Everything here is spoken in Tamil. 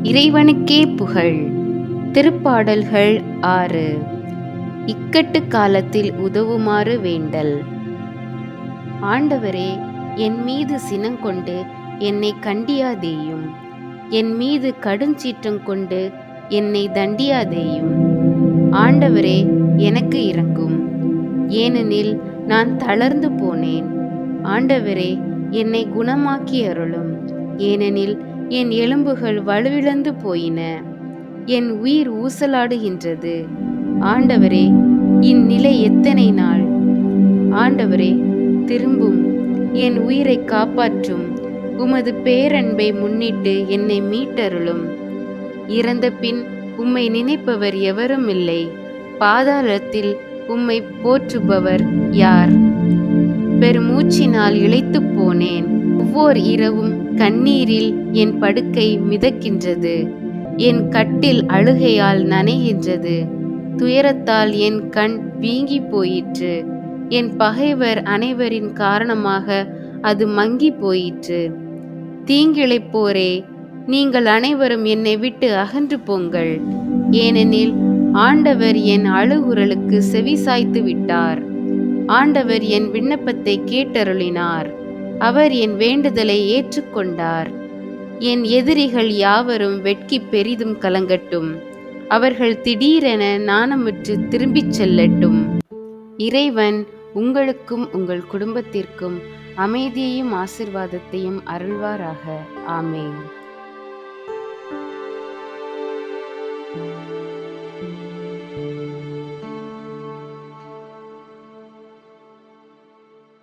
இறைவனுக்கே புகழ். திருப்பாடல்கள் 6. இக்கட்டு காலத்தில் உதவுமாறு வேண்டல். ஆண்டவரே, என் மீது சினங்கொண்டு என்னை கண்டியாதேயும். என் மீது கடுஞ்சீற்றம் கொண்டு என்னை தண்டியாதேயும். ஆண்டவரே, எனக்கு இரங்கும், ஏனெனில் நான் தளர்ந்து போனேன். ஆண்டவரே, என்னை குணமாக்கி அருளும், ஏனெனில் என் எலும்புகள் வலுவிழந்து போயின. என் உயிர் ஊசலாடுகின்றது. ஆண்டவரே, இந்நிலை எத்தனை நாள்? ஆண்டவரே, திரும்பும், என் உயிரை காப்பாற்றும். உமது பேரன்பை முன்னிட்டு என்னை மீட்டருளும். இறந்த பின் உம்மை நினைப்பவர் எவரும் இல்லை. பாதாளத்தில் உம்மை போற்றுபவர் யார்? பெருமூச்சினால் இளைத்துப் போனேன். ஒவ்வொரு இரவும் கண்ணீரில் என் படுக்கை மிதக்கின்றது. என் கட்டில் அழுகையால் நனைகின்றது. துயரத்தால் என் கண் வீங்கி போயிற்று. என் பகைவர் அனைவரின் காரணமாக அது மங்கி போயிற்று. தீங்கிழைப்போரே, நீங்கள் அனைவரும் என்னை விட்டு அகன்று போங்கள். ஏனெனில் ஆண்டவர் என் அழுகுரலுக்கு செவிசாய்த்து விட்டார். ஆண்டவர் என் விண்ணப்பத்தை கேட்டருளினார். அவர் என் வேண்டுதலை ஏற்றுக்கொண்டார். என் எதிரிகள் யாவரும் வெட்கி பெரிதும் கலங்கட்டும். அவர்கள் திடீரென நாணமுற்று திரும்பிச் செல்லட்டும். இறைவன் உங்களுக்கும் உங்கள் குடும்பத்திற்கும் அமைதியையும் ஆசீர்வாதத்தையும் அருள்வாராக. ஆமென்.